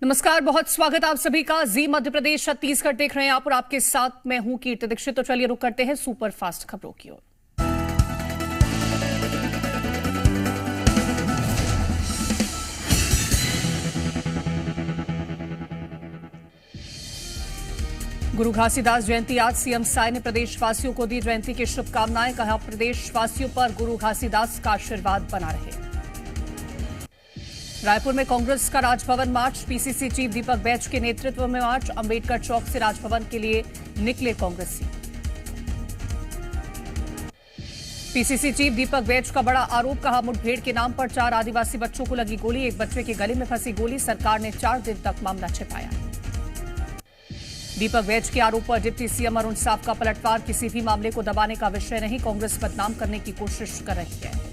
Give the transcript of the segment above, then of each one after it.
नमस्कार, बहुत स्वागत आप सभी का। जी मध्य प्रदेश छत्तीसगढ़ देख रहे हैं आप और आपके साथ मैं हूं कीर्ति दीक्षित। तो चलिए रुक करते हैं सुपर फास्ट खबरों की ओर। गुरु घासीदास जयंती आज सीएम साय ने प्रदेशवासियों को दी जयंती की शुभकामनाएं। कहा प्रदेशवासियों पर गुरु घासीदास का आशीर्वाद बना रहे। रायपुर में कांग्रेस का राजभवन मार्च, पीसीसी चीफ दीपक बैच के नेतृत्व में मार्च। अंबेडकर चौक से राजभवन के लिए निकले कांग्रेसी। पीसीसी चीफ दीपक बैच का बड़ा आरोप। कहा मुठभेड़ के नाम पर 4 आदिवासी बच्चों को लगी गोली, एक बच्चे के गले में फंसी गोली। सरकार ने 4 दिन तक मामला छिपाया। दीपक बैच के आरोप पर डिप्टी सीएम अरुण साफ का पलटवार। किसी भी मामले को दबाने का विषय नहीं, कांग्रेस बदनाम करने की कोशिश कर रही है।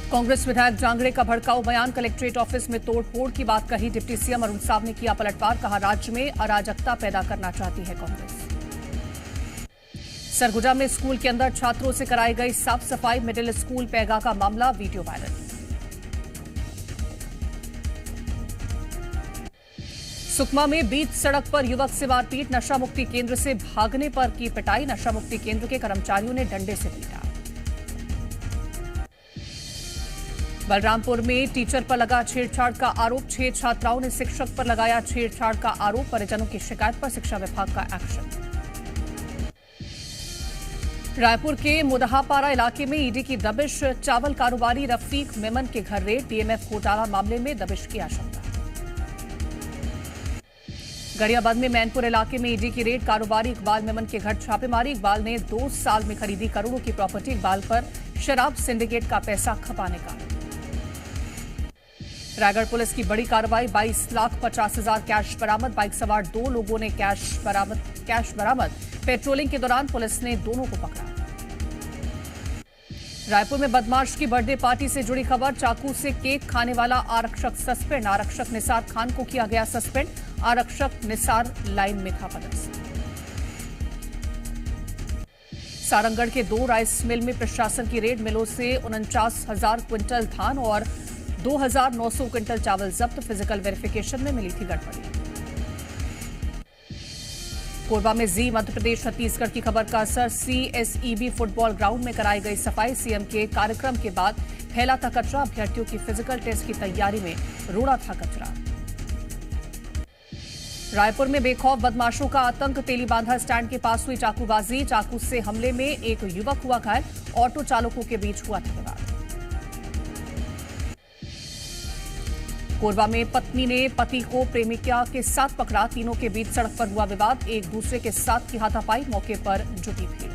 कांग्रेस विधायक जांगड़े का भड़काऊ बयान, कलेक्ट्रेट ऑफिस में तोड़फोड़ की बात कही। डिप्टी सीएम अरुण साफ ने किया पलटवार। कहा राज्य में अराजकता पैदा करना चाहती है कांग्रेस। सरगुजा में स्कूल के अंदर छात्रों से कराई गई साफ सफाई, मिडिल स्कूल पैगा का मामला, वीडियो वायरल। सुकमा में बीच सड़क पर युवक से मारपीट, नशा मुक्ति केंद्र से भागने पर की पिटाई। नशा मुक्ति केंद्र के कर्मचारियों ने डंडे से पीटा। बलरामपुर में टीचर पर लगा छेड़छाड़ का आरोप, 6 छात्राओं ने शिक्षक पर लगाया छेड़छाड़ का आरोप। परिजनों की शिकायत पर शिक्षा विभाग का एक्शन। रायपुर के मुदहापारा इलाके में ईडी की दबिश, चावल कारोबारी रफीक मेमन के घर रेड। डीएमएफ घोटाला मामले में दबिश की आशंका। गरियाबंद में मैनपुर इलाके में ईडी की रेड, कारोबारी इकबाल मेमन के घर छापेमारी। इकबाल ने 2 साल में खरीदी करोड़ों की प्रॉपर्टी। इकबाल पर शराब सिंडिकेट का पैसा खपाने का। रायगढ़ पुलिस की बड़ी कार्रवाई, 22,50,000 कैश बरामद। बाइक सवार 2 लोगों ने कैश बरामद। पेट्रोलिंग के दौरान पुलिस ने दोनों को पकड़ा। रायपुर में बदमाश की बर्थडे पार्टी से जुड़ी खबर, चाकू से केक खाने वाला आरक्षक सस्पेंड। आरक्षक निसार खान को किया गया सस्पेंड। आरक्षक निसार लाइन में था पदस्थ। सारंगढ़ के 2 राइस मिल में प्रशासन की रेड, मिलों से 49,000 क्विंटल धान और 2,900 क्विंटल चावल जब्त। फिजिकल वेरिफिकेशन में मिली थी गड़बड़ी। कोरबा में जी मध्य प्रदेश छत्तीसगढ़ की खबर का असर, सीएसईबी फुटबॉल ग्राउंड में कराई गई सफाई। सीएम के कार्यक्रम के बाद फैला था कचरा, अभ्यर्थियों की फिजिकल टेस्ट की तैयारी में रोड़ा था कचरा। रायपुर में बेखौफ बदमाशों का आतंक, तेलीबांधा स्टैंड के पास हुई चाकूबाजी। चाकू से हमले में एक युवक हुआ घायल, ऑटो चालकों के बीच हुआ था विवाद। कोरबा में पत्नी ने पति को प्रेमिका के साथ पकड़ा, तीनों के बीच सड़क पर हुआ विवाद। एक दूसरे के साथ की हाथापाई, मौके पर जुटी भीड़।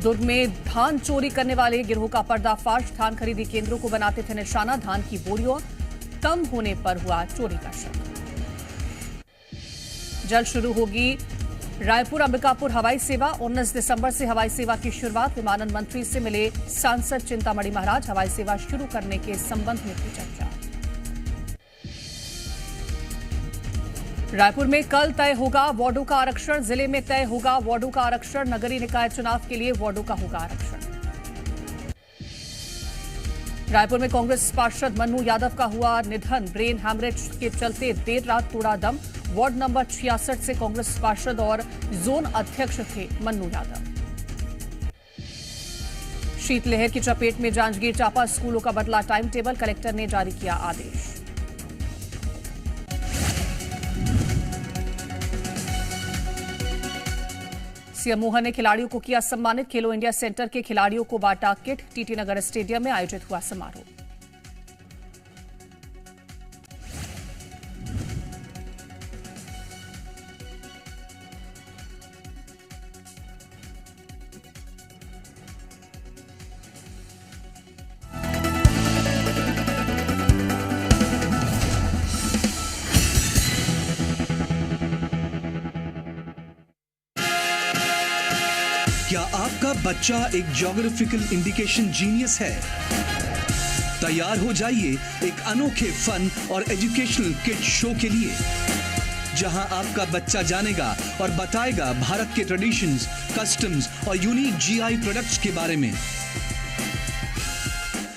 दुर्ग में धान चोरी करने वाले गिरोह का पर्दाफाश, धान खरीदी केंद्रों को बनाते थे निशाना। धान की बोरियों कम होने पर हुआ चोरी का शक। जल्द शुरू होगी रायपुर अंबिकापुर हवाई सेवा, 19 दिसंबर से हवाई सेवा की शुरुआत। विमानन मंत्री से मिले सांसद चिंतामणि महाराज, हवाई सेवा शुरू करने के संबंध में की चर्चा। रायपुर में कल तय होगा वार्डों का आरक्षण, जिले में तय होगा वार्डों का आरक्षण। नगरीय निकाय चुनाव के लिए वार्डों का होगा आरक्षण। रायपुर में कांग्रेस पार्षद मन्नू यादव का हुआ निधन, ब्रेन हैमरेज के चलते देर रात तोड़ा दम। वार्ड नंबर 66 से कांग्रेस पार्षद और जोन अध्यक्ष थे मन्नू यादव। शीतलहर की चपेट में जांजगीर चांपा स्कूलों का बदला टाइम टेबल, कलेक्टर ने जारी किया आदेश। सीएम मोहन ने खिलाड़ियों को किया सम्मानित, खेलो इंडिया सेंटर के खिलाड़ियों को बांटा किट। टीटी नगर स्टेडियम में आयोजित हुआ समारोह। क्या आपका बच्चा एक ज्योग्राफिकल इंडिकेशन जीनियस है? तैयार हो जाइए एक अनोखे फन और एजुकेशनल किड शो के लिए, जहां आपका बच्चा जानेगा और बताएगा भारत के ट्रेडिशंस, कस्टम्स और यूनिक जीआई प्रोडक्ट्स के बारे में।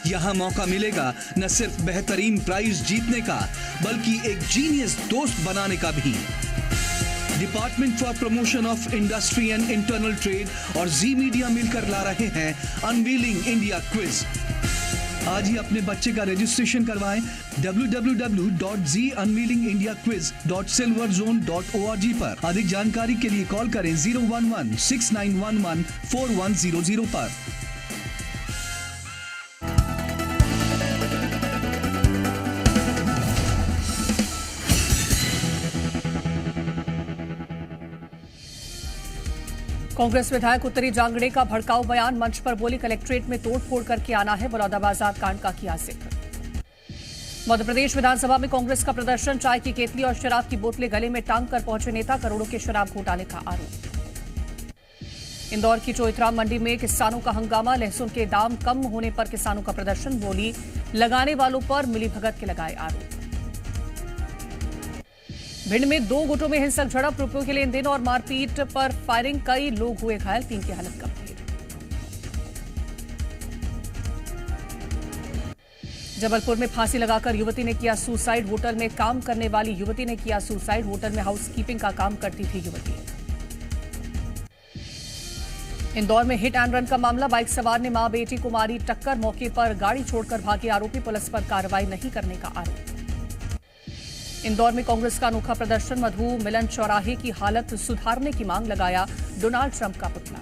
यहाँ मौका मिलेगा न सिर्फ बेहतरीन प्राइज जीतने का, बल्कि एक जीनियस दोस्त बनाने का भी। Department for promotion of industry and internal trade और जी मीडिया मिलकर ला रहे हैं अनवीलिंग इंडिया क्विज। आज ही अपने बच्चे का रजिस्ट्रेशन करवाएं www.zeunveilingIndiaquiz.silverzone.org पर। अधिक जानकारी के लिए कॉल करें 011-6911-4100 पर। कांग्रेस विधायक उत्तरी जांगड़े का भड़काऊ बयान, मंच पर बोली कलेक्ट्रेट में तोड़फोड़ करके आना है, बलौदाबाजार कांड का किया जिक्र। मध्य प्रदेश विधानसभा में कांग्रेस का प्रदर्शन, चाय की केतली और शराब की बोतलें गले में टांग कर पहुंचे नेता, करोड़ों के शराब घोटाले का आरोप। इंदौर की चोइथराम मंडी में किसानों का हंगामा, लहसुन के दाम कम होने पर किसानों का प्रदर्शन, बोली लगाने वालों पर मिलीभगत के लगाए आरोप। भिंड में 2 गुटों में हिंसक झड़प, रुपयों के लेनदेन और मारपीट पर फायरिंग, कई लोग हुए घायल, 3 की हालत गंभीर। जबलपुर में फांसी लगाकर युवती ने किया सुसाइड, होटल में काम करने वाली युवती ने किया सुसाइड, होटल में हाउसकीपिंग का काम करती थी युवती। इंदौर में हिट एंड रन का मामला, बाइक सवार ने मां बेटी को मारी टक्कर, मौके पर गाड़ी छोड़कर भागे आरोपी, पुलिस पर कार्रवाई नहीं करने का आरोप। इंदौर में कांग्रेस का अनोखा प्रदर्शन, मधु मिलन चौराहे की हालत सुधारने की मांग, लगाया डोनाल्ड ट्रंप का पुतला।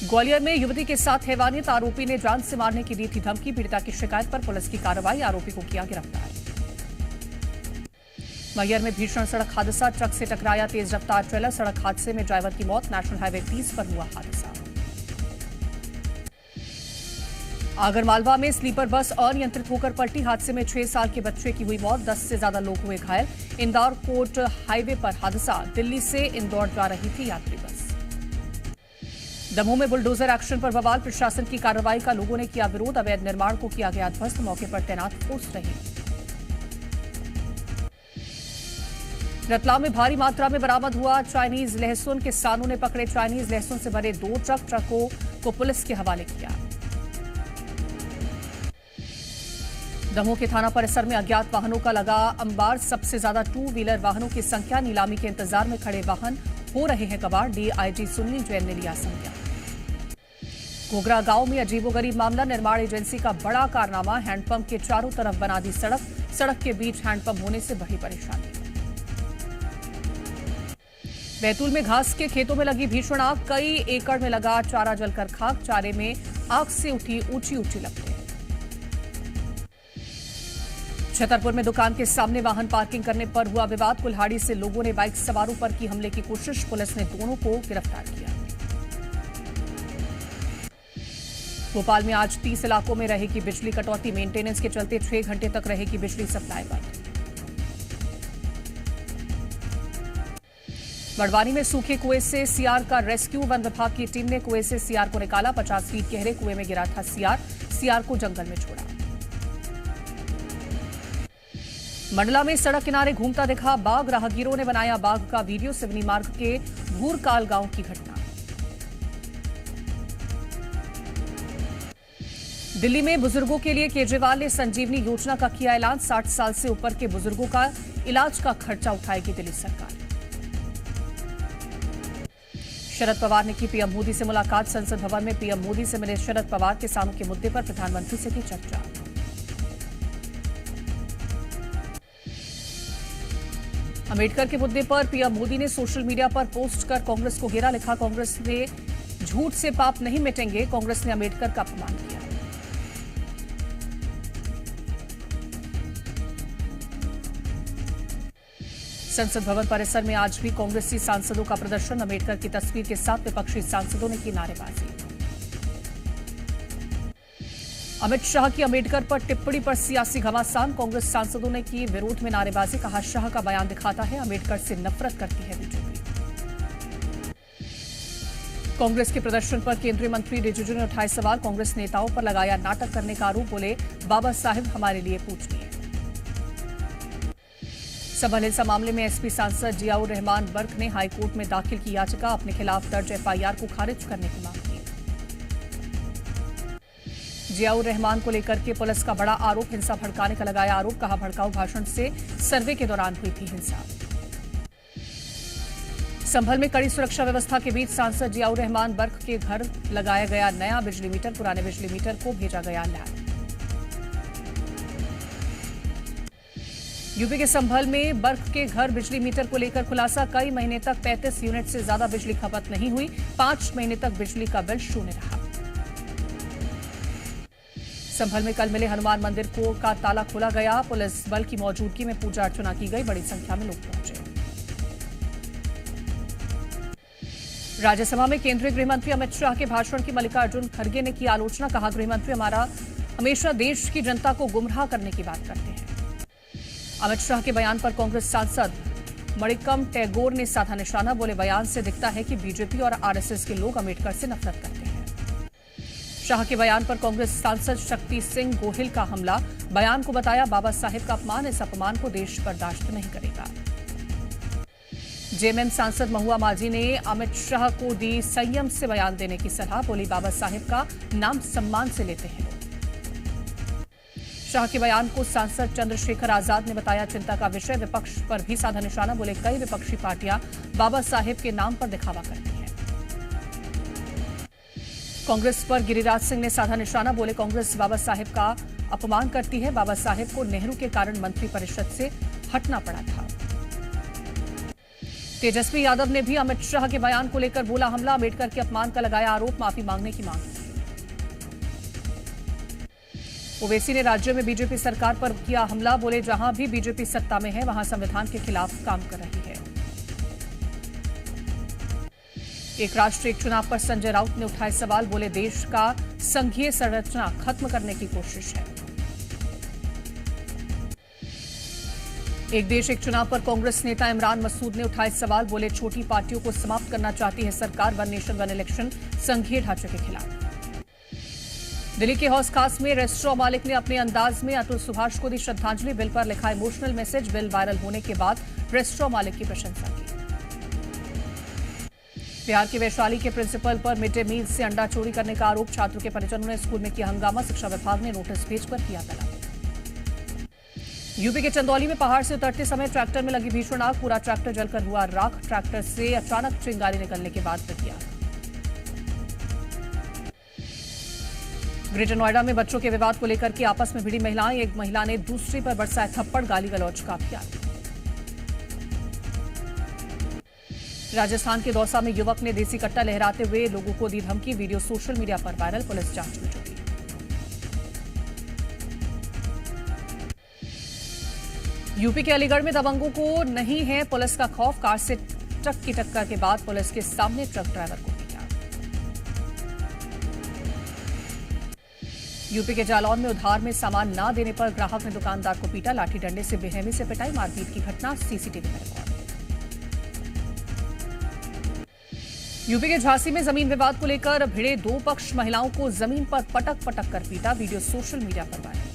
ग्वालियर में युवती के साथ हैवानियत, आरोपी ने जान से मारने की दी थी धमकी, पीड़िता की शिकायत पर पुलिस की कार्रवाई, आरोपी को किया गिरफ्तार। मैहर में भीषण सड़क हादसा, ट्रक से टकराया तेज रफ्तार ट्रेलर, सड़क हादसे में ड्राइवर की मौत, नेशनल हाईवे 30 पर हुआ हादसा। आगरमालवा में स्लीपर बस अनियंत्रित होकर पलटी, हादसे में 6 साल के बच्चे की हुई मौत, 10 से ज्यादा लोग हुए घायल। इंदौर कोट हाईवे पर हादसा, दिल्ली से इंदौर जा रही थी यात्री बस। दमोह में बुलडोजर एक्शन पर बवाल, प्रशासन की कार्रवाई का लोगों ने किया विरोध, अवैध निर्माण को किया गया ध्वस्त, मौके पर तैनात फोर्स रही। रतलाम में भारी मात्रा में बरामद हुआ चाइनीज लहसुन, किसानों ने पकड़े चाइनीज लहसुन से भरे 2 ट्रक, ट्रकों को पुलिस के हवाले किया। दमोह के थाना परिसर में अज्ञात वाहनों का लगा अंबार, सबसे ज्यादा 2 व्हीलर वाहनों की संख्या, नीलामी के इंतजार में खड़े वाहन हो रहे हैं कबाड़, डीआईजी सुनील जैन ने लिया संज्ञान। घोघरा गांव में अजीबोगरीब मामला, निर्माण एजेंसी का बड़ा कारनामा, हैंडपंप के चारों तरफ बना दी सड़क, सड़क के बीच हैंडपंप होने से बढ़ी परेशानी। बैतूल में घास के खेतों में लगी भीषण आग, कई एकड़ में लगा चारा जलकर खाक, चारे में आग से उठी ऊंची ऊंची लपटें। छतरपुर में दुकान के सामने वाहन पार्किंग करने पर हुआ विवाद, कुल्हाड़ी से लोगों ने बाइक सवारों पर की हमले की कोशिश, पुलिस ने दोनों को गिरफ्तार किया। भोपाल में आज 30 इलाकों में रहेगी बिजली कटौती, मेंटेनेंस के चलते 6 घंटे तक रहेगी बिजली सप्लाई बंद। बड़वानी में सूखे कुएं से सियार का रेस्क्यू, वन विभाग की टीम ने कुएं से सियार को निकाला, 50 फीट गहरे कुएं में गिरा था सियार को जंगल में छोड़ा। मंडला में सड़क किनारे घूमता दिखा बाघ, राहगीरों ने बनाया बाघ का वीडियो, सिवनी मार्ग के भूरकाल गांव की घटना। दिल्ली में बुजुर्गों के लिए केजरीवाल ने संजीवनी योजना का किया ऐलान, 60 साल से ऊपर के बुजुर्गों का इलाज का खर्चा उठाएगी दिल्ली सरकार। शरद पवार ने की पीएम मोदी से मुलाकात, संसद भवन में पीएम मोदी से मिले शरद पवार, किसानों के मुद्दे पर प्रधानमंत्री से की चर्चा। अम्बेडकर के मुद्दे पर पीएम मोदी ने सोशल मीडिया पर पोस्ट कर कांग्रेस को घेरा, लिखा कांग्रेस में झूठ से पाप नहीं मिटेंगे, कांग्रेस ने अम्बेडकर का अपमान किया। संसद भवन परिसर में आज भी कांग्रेसी सांसदों का प्रदर्शन, अम्बेडकर की तस्वीर के साथ विपक्षी सांसदों ने की नारेबाजी। अमित शाह की अम्बेडकर पर टिप्पणी पर सियासी घमासान, कांग्रेस सांसदों ने की विरोध में नारेबाजी, कहा शाह का बयान दिखाता है अम्बेडकर से नफरत करती है बीजेपी। कांग्रेस के प्रदर्शन पर केंद्रीय मंत्री रिजिजू ने उठाए सवाल, कांग्रेस नेताओं पर लगाया नाटक करने का आरोप, बोले बाबा साहिब हमारे लिए पूछनीय। सबल हिंसा मामले में एसपी सांसद जियाउर रहमान बर्क ने हाईकोर्ट में दाखिल की याचिका, अपने खिलाफ दर्ज एफआईआर को खारिज करने की मांग की। जियाउर रहमान को लेकर के पुलिस का बड़ा आरोप, हिंसा भड़काने का लगाया आरोप, कहा भड़काऊ भाषण से सर्वे के दौरान हुई थी हिंसा। संभल में कड़ी सुरक्षा व्यवस्था के बीच सांसद जियाउर रहमान बर्क के घर लगाया गया नया बिजली मीटर, पुराने बिजली मीटर को भेजा गया लैब। यूपी के संभल में बर्क के घर बिजली मीटर को लेकर खुलासा, कई महीने तक 35 यूनिट से ज्यादा बिजली खपत नहीं हुई, 5 महीने तक बिजली का बिल शून्य रहा। संभल में कल मिले हनुमान मंदिर का ताला खोला गया, पुलिस बल की मौजूदगी में पूजा अर्चना की गई, बड़ी संख्या में लोग पहुंचे। राज्यसभा में केंद्रीय गृहमंत्री अमित शाह के भाषण की मल्लिकार्जुन खड़गे ने की आलोचना, कहा गृहमंत्री हमेशा देश की जनता को गुमराह करने की बात करते हैं। अमित शाह के बयान पर कांग्रेस सांसद मणिकम टैगोर ने साधा निशाना, बोले बयान से दिखता है कि बीजेपी और आरएसएस के लोग अम्बेडकर से नफरत करते हैं। शाह के बयान पर कांग्रेस सांसद शक्ति सिंह गोहिल का हमला, बयान को बताया बाबा साहेब का अपमान, इस अपमान को देश बर्दाश्त नहीं करेगा। जेएमएम सांसद महुआ माझी ने अमित शाह को दी संयम से बयान देने की सलाह, बोली बाबा साहेब का नाम सम्मान से लेते हैं लोग। शाह के बयान को सांसद चंद्रशेखर आजाद ने बताया चिंता का विषय, विपक्ष पर भी साधा निशाना, बोले कई विपक्षी पार्टियां बाबा साहेब के नाम पर दिखावा करती हैं। कांग्रेस पर गिरिराज सिंह ने साधा निशाना, बोले कांग्रेस बाबा साहेब का अपमान करती है, बाबा साहेब को नेहरू के कारण मंत्रिपरिषद से हटना पड़ा था। तेजस्वी यादव ने भी अमित शाह के बयान को लेकर बोला हमला, अम्बेडकर के अपमान का लगाया आरोप, माफी मांगने की मांग की। ओवैसी ने राज्य में बीजेपी सरकार पर किया हमला, बोले जहां भी बीजेपी सत्ता में है वहां संविधान के खिलाफ काम कर रही है। एक राष्ट्र एक चुनाव पर संजय राउत ने उठाए सवाल, बोले देश का संघीय संरचना खत्म करने की कोशिश है। एक देश एक चुनाव पर कांग्रेस नेता इमरान मसूद ने उठाए सवाल, बोले छोटी पार्टियों को समाप्त करना चाहती है सरकार, वन नेशन वन इलेक्शन संघीय ढांचे के खिलाफ। दिल्ली के हौस खास में रेस्टोरेंट मालिक ने अपने अंदाज में अतुल सुभाष को दी श्रद्धांजलि, बिल पर लिखा इमोशनल मैसेज, बिल वायरल होने के बाद रेस्टोरेंट मालिक की प्रशंसा की। बिहार के वैशाली के प्रिंसिपल पर मिड डे मील से अंडा चोरी करने का आरोप, छात्रों के परिजनों ने स्कूल में किया हंगामा, शिक्षा विभाग ने नोटिस भेजकर किया तलब। यूपी के चंदौली में पहाड़ से उतरते समय ट्रैक्टर में लगी भीषण आग, पूरा ट्रैक्टर जलकर हुआ राख, ट्रैक्टर से अचानक चिंगारी निकलने के बाद लगी आग। ग्रेटर नोएडा में बच्चों के विवाद को लेकर के आपस में भिड़ी महिलाएं, एक महिला ने दूसरी पर बरसाए थप्पड़, गाली गलौज का भी आरोप। राजस्थान के दौसा में युवक ने देसी कट्टा लहराते हुए लोगों को दी धमकी, वीडियो सोशल मीडिया पर वायरल, पुलिस जांच में जुटी। यूपी के अलीगढ़ में दबंगों को नहीं है पुलिस का खौफ, कार से ट्रक की टक्कर के बाद पुलिस के सामने ट्रक ड्राइवर को पीटा। यूपी के जालौन में उधार में सामान न देने पर ग्राहक ने दुकानदार को पीटा, लाठी डंडे से बेरहमी से पिटाई, मारपीट की घटना सीसीटीवी में रिकॉर्ड। यूपी के झांसी में जमीन विवाद को लेकर भिड़े दो पक्ष, महिलाओं को जमीन पर पटक पटक कर पीटा, वीडियो सोशल मीडिया पर वायरल।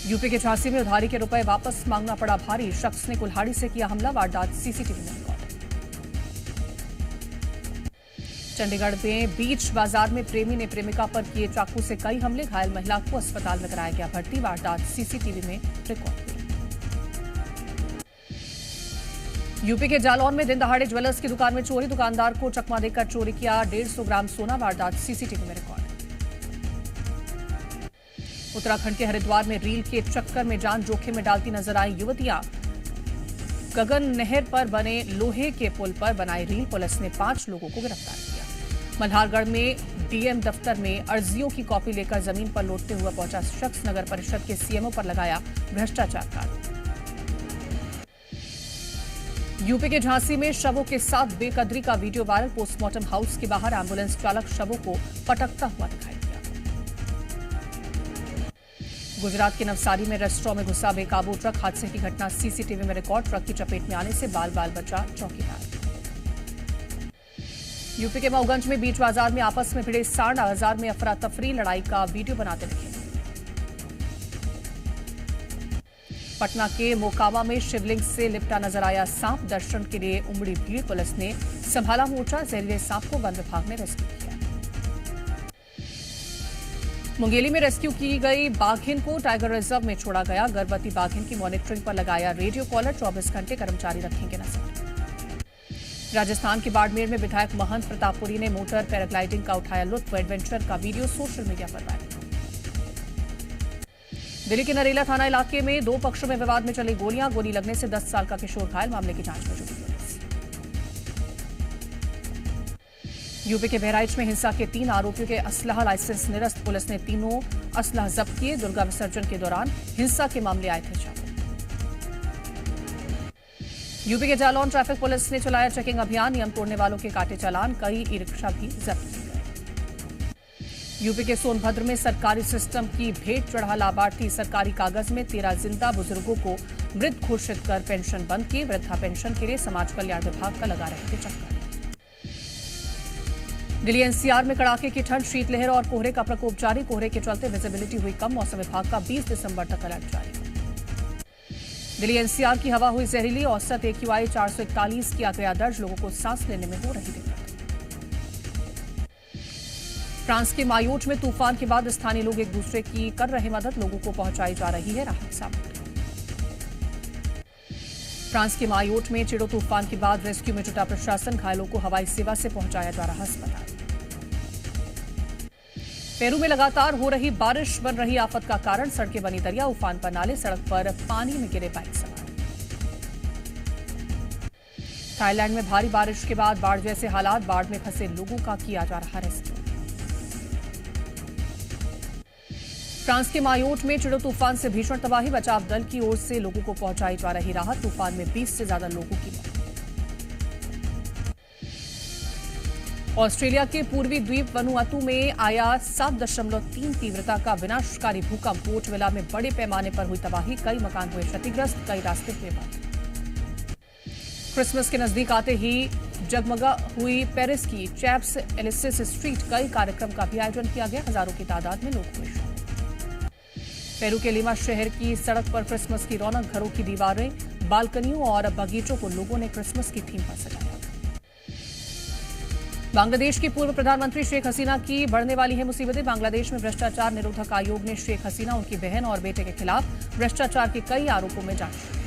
यूपी के झांसी में उधारी के रुपए वापस मांगना पड़ा भारी, शख्स ने कुल्हाड़ी से किया हमला, वारदात सीसीटीवी में रिकॉर्ड। चंडीगढ़ में बीच बाजार में प्रेमी ने प्रेमिका पर किए चाकू से कई हमले, घायल महिला को अस्पताल में कराया गया भर्ती, वारदात सीसीटीवी में रिकॉर्ड हुई। यूपी के जालौन में दिन दहाड़े ज्वेलर्स की दुकान में चोरी, दुकानदार को चकमा देकर चोरी किया 150 ग्राम सोना, वारदात सीसीटीवी में रिकॉर्ड। उत्तराखंड के हरिद्वार में रील के चक्कर में जान जोखिम में डालती नजर आई युवतियां, गगन नहर पर बने लोहे के पुल पर बनाई रील, पुलिस ने 5 लोगों को गिरफ्तार किया। मल्हारगढ़ में डीएम दफ्तर में अर्जियों की कॉपी लेकर जमीन पर लौटते हुए पहुंचा शख्स, नगर परिषद के सीएमओ पर लगाया भ्रष्टाचार का आरोप। यूपी के झांसी में शवों के साथ बेकदरी का वीडियो वायरल, पोस्टमार्टम हाउस के बाहर एम्बुलेंस चालक शवों को पटकता हुआ दिखाई दिया। गुजरात के नवसारी में रेस्टोरेंट में घुसा बेकाबू ट्रक, हादसे की घटना सीसीटीवी में रिकॉर्ड, ट्रक की चपेट में आने से बाल बाल बचा चौकीदार। यूपी के मऊगंज में बीच बाजार में आपस में भिड़े सांड, बाजार में अफरा तफरी, लड़ाई का वीडियो बनाते दिखे। पटना के मोकामा में शिवलिंग से लिपटा नजर आया सांप, दर्शन के लिए उमड़ी भीड़, पुलिस ने संभाला मोर्चा, जहरीले सांप को वन विभाग ने रेस्क्यू किया। मुंगेली में रेस्क्यू की गई बाघिन को टाइगर रिजर्व में छोड़ा गया। गर्भवती बाघिन की मॉनिटरिंग पर लगाया रेडियो कॉलर। 24 घंटे कर्मचारी रखेंगे नजर। राजस्थान के बाड़मेर में विधायक महंत प्रतापपुरी ने मोटर पैराग्लाइडिंग का उठाया लुत्फ। एडवेंचर का वीडियो सोशल मीडिया पर वायरल। दिल्ली के नरेला थाना इलाके में दो पक्षों में विवाद में चली गोलियां। गोली लगने से 10 साल का किशोर घायल। मामले की जांच में जुटी पुलिस। यूपी के बहराइच में हिंसा के 3 आरोपियों के असलहा लाइसेंस निरस्त। पुलिस ने तीनों असलहा जब्त किए। दुर्गा विसर्जन के दौरान हिंसा के मामले आए थे सामने। यूपी के जालौन ट्रैफिक पुलिस ने चलाया चेकिंग अभियान। नियम तोड़ने वालों के काटे चालान। कई ई रिक्शा भी जब्त किए गए। यूपी के सोनभद्र में सरकारी सिस्टम की भेंट चढ़ा लाभार्थी। सरकारी कागज में 13 जिंदा बुजुर्गों को मृत घोषित कर पेंशन बंद की। वृद्धा पेंशन के लिए समाज कल्याण विभाग का लगा रहे थे चक्कर। दिल्ली एनसीआर में कड़ाके की ठंड, शीतलहर और कोहरे का प्रकोप जारी। कोहरे के चलते विजिबिलिटी हुई कम। मौसम विभाग का 20 दिसंबर तक अलर्ट जारी। दिल्ली एनसीआर की हवा हुई जहरीली। औसत AQI 441 किया गया दर्ज। लोगों को सांस लेने में हो रही दिक्कत। फ्रांस के मायोट में तूफान के बाद स्थानीय लोग एक दूसरे की कर रहे मदद। लोगों को पहुंचाई जा रही है राहत सामग्री। फ्रांस के मायोट में चिड़ो तूफान के बाद रेस्क्यू में जुटा प्रशासन। घायलों को हवाई सेवा से पहुंचाया जा रहा अस्पताल। पेरू में लगातार हो रही बारिश बन रही आफत का कारण। सड़कें बनी दरिया। उफान पर नाले। सड़क पर पानी में गिरे बाइक सवार। थाईलैंड में भारी बारिश के बाद बाढ़ जैसे हालात। बाढ़ में फंसे लोगों का किया जा रहा रेस्क्यू। फ्रांस के मायोट में चिड़ो तूफान से भीषण तबाही। बचाव दल की ओर से लोगों को पहुंचाई जा रही राहत। तूफान में 20 से ज्यादा लोगों की मौत। ऑस्ट्रेलिया के पूर्वी द्वीप वनुअतु में आया 7.3 तीव्रता का विनाशकारी भूकंप। पोर्ट विला में बड़े पैमाने पर हुई तबाही। कई मकान हुए क्षतिग्रस्त। कई रास्ते हुए बंद। क्रिसमस के नजदीक आते ही जगमगा हुई पेरिस की चैप्स एलिसिस स्ट्रीट। कई कार्यक्रम का भी आयोजन किया गया। हजारों की तादाद में लोग हुए शामिल। पेरू के लिमा शहर की सड़क पर क्रिसमस की रौनक। घरों की दीवारें, बालकनियों और बगीचों को लोगों ने क्रिसमस की थीम पर सजाया। बांग्लादेश की पूर्व प्रधानमंत्री शेख हसीना की बढ़ने वाली है मुसीबतें। बांग्लादेश में भ्रष्टाचार निरोधक आयोग ने शेख हसीना, उनकी बहन और बेटे के खिलाफ भ्रष्टाचार के कई आरोपों में जांच शुरू।